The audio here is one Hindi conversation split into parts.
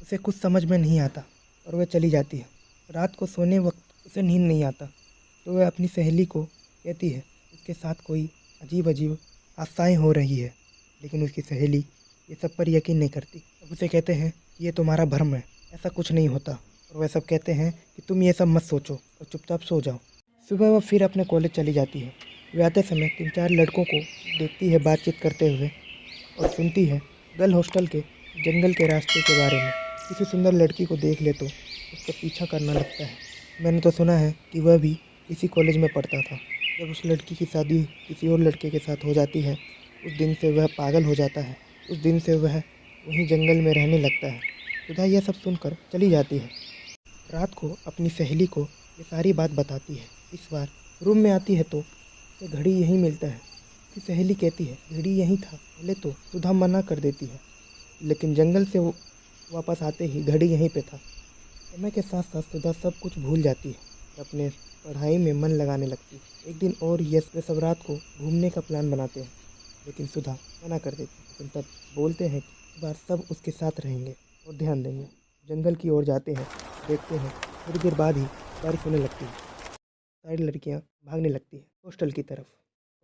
उसे कुछ समझ में नहीं आता और वह चली जाती है। रात को सोने वक्त उसे नींद नहीं आता तो वह अपनी सहेली को कहती है उसके साथ कोई अजीब अजीब हादसाएँ हो रही है, लेकिन उसकी सहेली ये सब पर यकीन नहीं करती। अब उसे कहते हैं कि ये तुम्हारा भ्रम है, ऐसा कुछ नहीं होता। और वह सब कहते हैं कि तुम ये सब मत सोचो और चुपचाप सो जाओ। सुबह वह फिर अपने कॉलेज चली जाती है। वे आते समय 3-4 लड़कों को देखती है बातचीत करते हुए और सुनती है गर्ल हॉस्टल के जंगल के रास्ते के बारे में। किसी सुंदर लड़की को देख ले तो उसका पीछा करना लगता है। मैंने तो सुना है कि वह भी इसी कॉलेज में पढ़ता था। जब उस लड़की की शादी किसी और लड़के के साथ हो जाती है, उस दिन से वह पागल हो जाता है। उस दिन से वह वहीं जंगल में रहने लगता है। सुधा यह सब सुनकर चली जाती है। रात को अपनी सहेली को ये सारी बात बताती है। इस बार रूम में आती है तो उसे घड़ी यहीं मिलता है। उसकी सहेली कहती है घड़ी यहीं था। पहले तो सुधा मना कर देती है, लेकिन जंगल से वापस आते ही घड़ी यहीं पे था। समय के साथ साथ सुधा सब कुछ भूल जाती है और अपने पढ़ाई में मन लगाने लगती है। एक दिन और यश वे सब रात को घूमने का प्लान बनाते हैं, लेकिन सुधा मना कर देती है। लेकिन तब बोलते हैं कि इस बार सब उसके साथ रहेंगे और ध्यान देंगे। जंगल की ओर जाते हैं, देखते हैं थोड़ी देर बाद ही बारिश होने लगती है। सारी लड़कियां भागने लगती है हॉस्टल की तरफ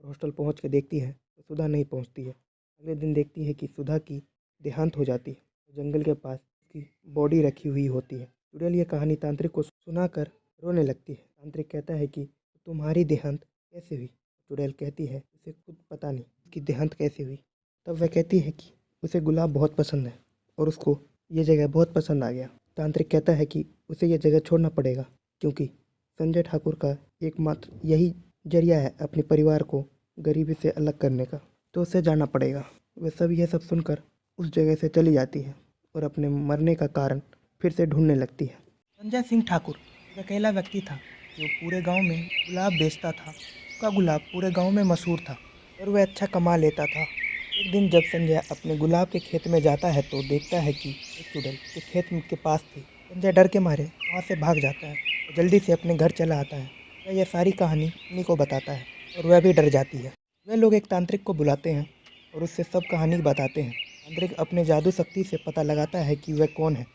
और हॉस्टल पहुंच के देखती है तो सुधा नहीं पहुंचती है। अगले दिन देखती है कि सुधा की देहांत हो जाती है। जंगल के पास उसकी बॉडी रखी हुई होती है। चुड़ैल ये कहानी तांत्रिक को सुनाकर रोने लगती है। तांत्रिक कहता है कि तुम्हारी देहांत कैसे हुई। चुड़ैल कहती है उसे खुद पता नहीं उसकी देहांत कैसे हुई। तब वह कहती है कि उसे गुलाब बहुत पसंद है और उसको ये जगह बहुत पसंद आ गया। तांत्रिक कहता है कि उसे यह जगह छोड़ना पड़ेगा, क्योंकि संजय ठाकुर का एकमात्र यही जरिया है अपने परिवार को गरीबी से अलग करने का, तो उसे जाना पड़ेगा। वह सब यह सब सुनकर उस जगह से चली जाती है और अपने मरने का कारण फिर से ढूंढने लगती है। संजय सिंह ठाकुर एक अकेला व्यक्ति था जो पूरे गांव में गुलाब बेचता था। उसका गुलाब पूरे गांव में मशहूर था और वह अच्छा कमा लेता था। एक दिन जब संजय अपने गुलाब के खेत में जाता है तो देखता है कि एक चुड़ैल के खेत के पास थी। संजय डर के मारे वहाँ से भाग जाता है और जल्दी से अपने घर चला आता है। वह यह सारी कहानी उन्हीं को बताता है और वह भी डर जाती है। वे लोग एक तांत्रिक को बुलाते हैं और उससे सब कहानी बताते हैं। तांत्रिक अपने जादू शक्ति से पता लगाता है कि वह कौन है।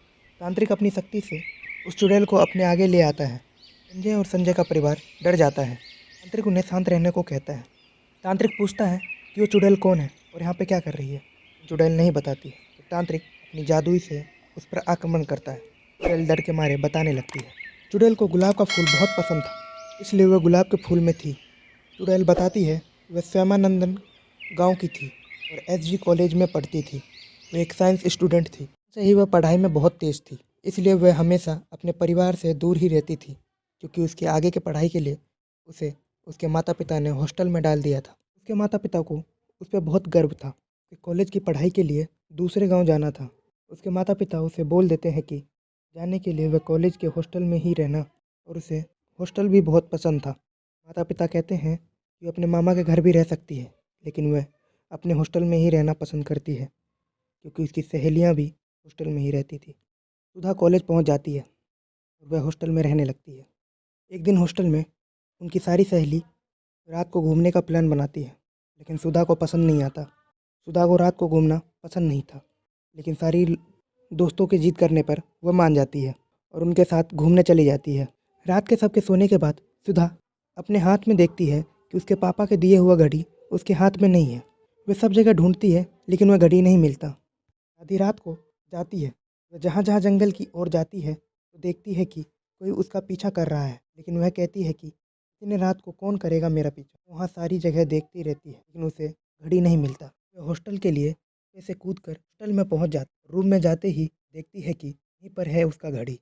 तांत्रिक अपनी शक्ति से उस चुड़ैल को अपने आगे ले आता है। संजय और संजय का परिवार डर जाता है। तांत्रिक उन्हें शांत रहने को कहता है। तांत्रिक पूछता है कि वो चुड़ैल कौन है और यहाँ पे क्या कर रही है। चुड़ैल नहीं बताती है तो तांत्रिक अपनी जादुई से उस पर आक्रमण करता है। चुड़ैल डर के मारे बताने लगती है। चुड़ैल को गुलाब का फूल बहुत पसंद था, इसलिए वह गुलाब के फूल में थी। चुड़ैल बताती है वह श्यामानंदन गांव की थी और एसजी कॉलेज में पढ़ती थी। वह एक साइंस स्टूडेंट थी। सही वह पढ़ाई में बहुत तेज थी, इसलिए वह हमेशा अपने परिवार से दूर ही रहती थी, क्योंकि उसके आगे की पढ़ाई के लिए उसे उसके माता पिता ने हॉस्टल में डाल दिया था। उसके माता पिता को उस पर बहुत गर्व था कि कॉलेज की पढ़ाई के लिए दूसरे गांव जाना था। उसके माता पिता उसे बोल देते हैं कि जाने के लिए वह कॉलेज के हॉस्टल में ही रहना, और उसे हॉस्टल भी बहुत पसंद था। माता पिता कहते हैं कि अपने मामा के घर भी रह सकती है, लेकिन वह अपने हॉस्टल में ही रहना पसंद करती है, क्योंकि उसकी सहेलियाँ भी हॉस्टल में ही रहती थी। सुधा कॉलेज पहुंच जाती है और वह हॉस्टल में रहने लगती है। एक दिन हॉस्टल में उनकी सारी सहेली रात को घूमने का प्लान बनाती है, लेकिन सुधा को पसंद नहीं आता। सुधा को रात को घूमना पसंद नहीं था, लेकिन सारी दोस्तों की जिद करने पर वह मान जाती है और उनके साथ घूमने चली जाती है। रात के सबके सोने के बाद सुधा अपने हाथ में देखती है कि उसके पापा के दिए हुआ घड़ी उसके हाथ में नहीं है। वह सब जगह ढूंढती है, लेकिन वह घड़ी नहीं मिलता। आधी रात को जाती है। वह जहाँ जहाँ जंगल की ओर जाती है तो देखती है कि कोई उसका पीछा कर रहा है, लेकिन वह कहती है कि इतने रात को कौन करेगा मेरा पीछा। वहाँ सारी जगह देखती रहती है, लेकिन उसे घड़ी नहीं मिलता। वह हॉस्टल के लिए ऐसे कूद कर हॉस्टल में पहुँच जाती। रूम में जाते ही देखती है कि यहीं पर है उसका घड़ी।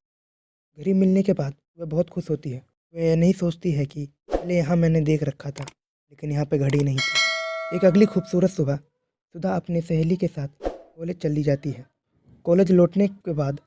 घड़ी मिलने के बाद वह बहुत खुश होती है। वह यह नहीं सोचती है कि पहले यहाँ मैंने देख रखा था, लेकिन यहाँ पे घड़ी नहीं थी। एक अगली खूबसूरत सुबह सुधा अपनी सहेली के साथ कॉलेज चली जाती है। कॉलेज लौटने के बाद